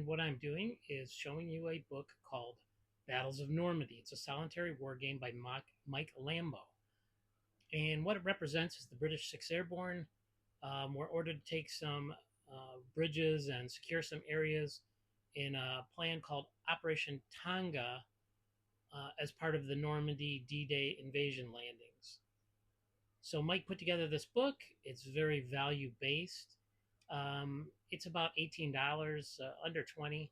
And what I'm doing is showing you a book called Battles of Normandy. It's a solitary war game by Mike Lambo. And what it represents is the British 6th Airborne were ordered to take some bridges and secure some areas in a plan called Operation Tonga as part of the Normandy D-Day invasion landings. So Mike put together this book. It's very value based. It's about $18, under 20,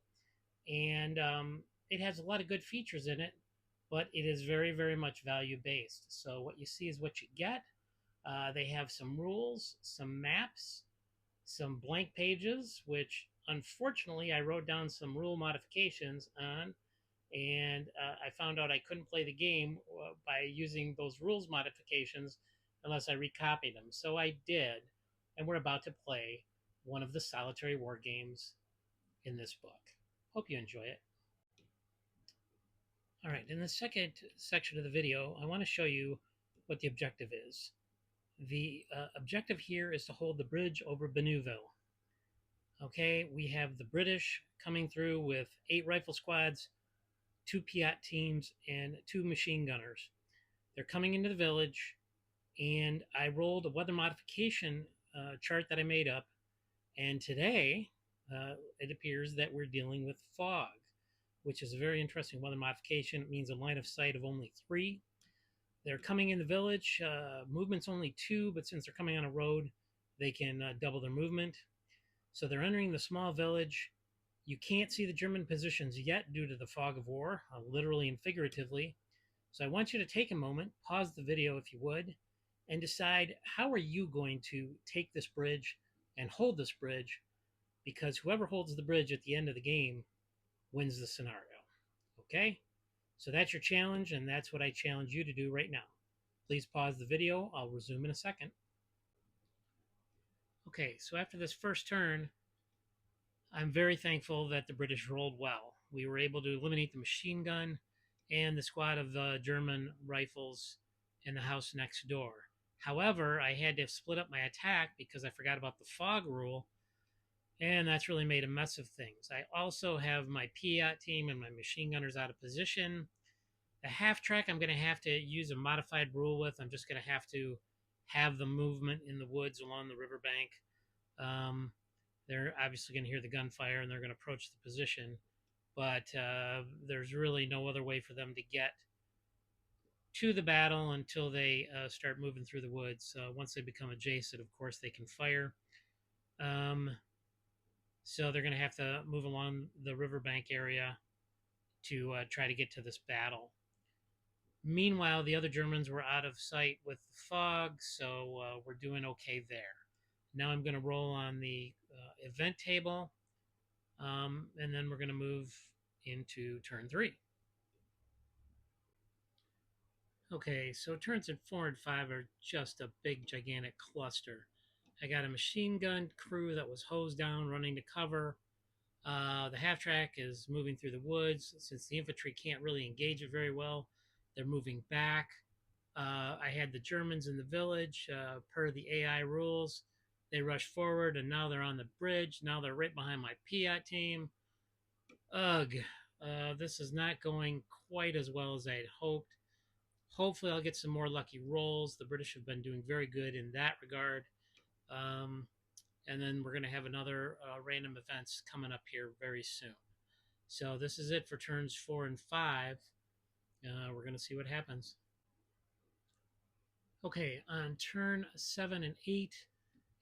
and it has a lot of good features in it, but it is very, very much value based. So what you see is what you get. They have some rules, some maps, some blank pages, which unfortunately I wrote down some rule modifications on, and I found out I couldn't play the game by using those rules modifications unless I recopied them. So I did, and we're about to play one of the solitary war games in this book. Hope you enjoy it. All right, in the second section of the video, I want to show you what the objective is. The objective here is to hold the bridge over Benouville. Okay, we have the British coming through with 8 rifle squads, 2 Piat teams, and 2 machine gunners. They're coming into the village, and I rolled a weather modification chart that I made up, and today it appears that we're dealing with fog, which is a very interesting weather modification. It means a line of sight of only 3. They're coming in the village. Movement's only 2, but since they're coming on a road, they can double their movement. So they're entering the small village. You can't see the German positions yet due to the fog of war, literally and figuratively. So I want you to take a moment, pause the video if you would, and decide how are you going to take this bridge and hold this bridge, because whoever holds the bridge at the end of the game wins the scenario. Okay? So that's your challenge, and that's what I challenge you to do right now. Please pause the video. I'll resume in a second. Okay, so after this first turn, I'm very thankful that the British rolled well. We were able to eliminate the machine gun and the squad of German rifles in the house next door. However, I had to split up my attack because I forgot about the fog rule, and that's really made a mess of things. I also have my Piat team and my machine gunners out of position. The half track I'm going to have to use a modified rule with. I'm just going to have the movement in the woods along the riverbank. They're obviously going to hear the gunfire and they're going to approach the position, but there's really no other way for them to get to the battle until they start moving through the woods. Once they become adjacent, of course, they can fire. So they're going to have to move along the riverbank area to try to get to this battle. Meanwhile, the other Germans were out of sight with the fog, so we're doing okay there. Now I'm going to roll on the event table, and then we're going to move into turn 3. Okay, so turns in 4 and 5 are just a big, gigantic cluster. I got a machine gun crew that was hosed down, running to cover. The half track is moving through the woods. Since the infantry can't really engage it very well, they're moving back. I had the Germans in the village. Per the AI rules, they rushed forward, and now they're on the bridge. Now they're right behind my Piat team. Ugh, this is not going quite as well as I had hoped. Hopefully, I'll get some more lucky rolls. The British have been doing very good in that regard. And then we're going to have another random events coming up here very soon. So this is it for turns 4 and 5. We're going to see what happens. Okay, on turn 7 and 8,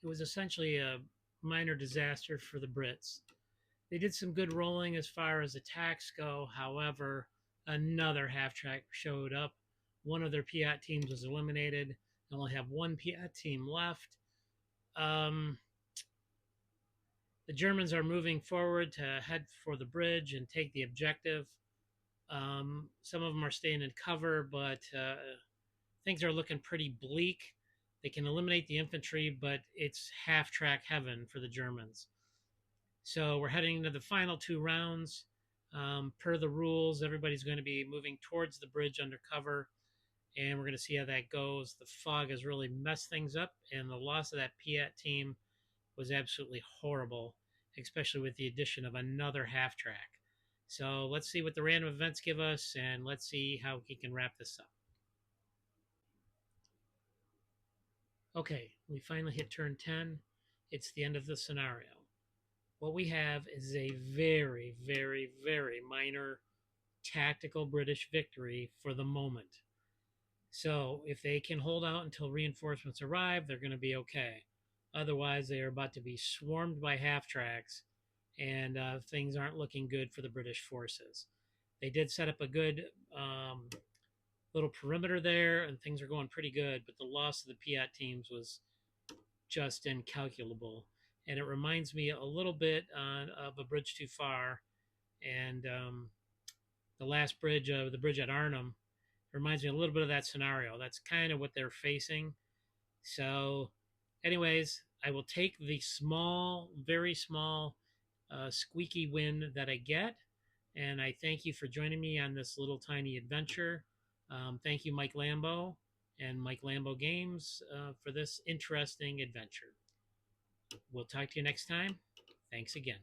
it was essentially a minor disaster for the Brits. They did some good rolling as far as attacks go. However, another half-track showed up. One of their Piat teams was eliminated. They only have one Piat team left. The Germans are moving forward to head for the bridge and take the objective. Some of them are staying in cover, but things are looking pretty bleak. They can eliminate the infantry, but it's half-track heaven for the Germans. So we're heading into the final 2 rounds. Per the rules, everybody's going to be moving towards the bridge under cover, and we're going to see how that goes. The fog has really messed things up, and the loss of that Piat team was absolutely horrible. especially with the addition of another half track. So let's see what the random events give us, and let's see how he can wrap this up. Okay, we finally hit turn 10. It's the end of the scenario. What we have is a very, very, very minor tactical British victory for the moment. So if they can hold out until reinforcements arrive, they're going to be okay. Otherwise, they are about to be swarmed by half tracks, and things aren't looking good for the British forces. They did set up a good little perimeter there, and things are going pretty good, but the loss of the Piat teams was just incalculable. And it reminds me a little bit of A Bridge Too Far, and the last bridge, the bridge at Arnhem, reminds me a little bit of that scenario. That's kind of what they're facing. So, anyways, I will take the small, very small, squeaky win that I get. And I thank you for joining me on this little tiny adventure. Thank you, Mike Lambo and Mike Lambo Games, for this interesting adventure. We'll talk to you next time. Thanks again.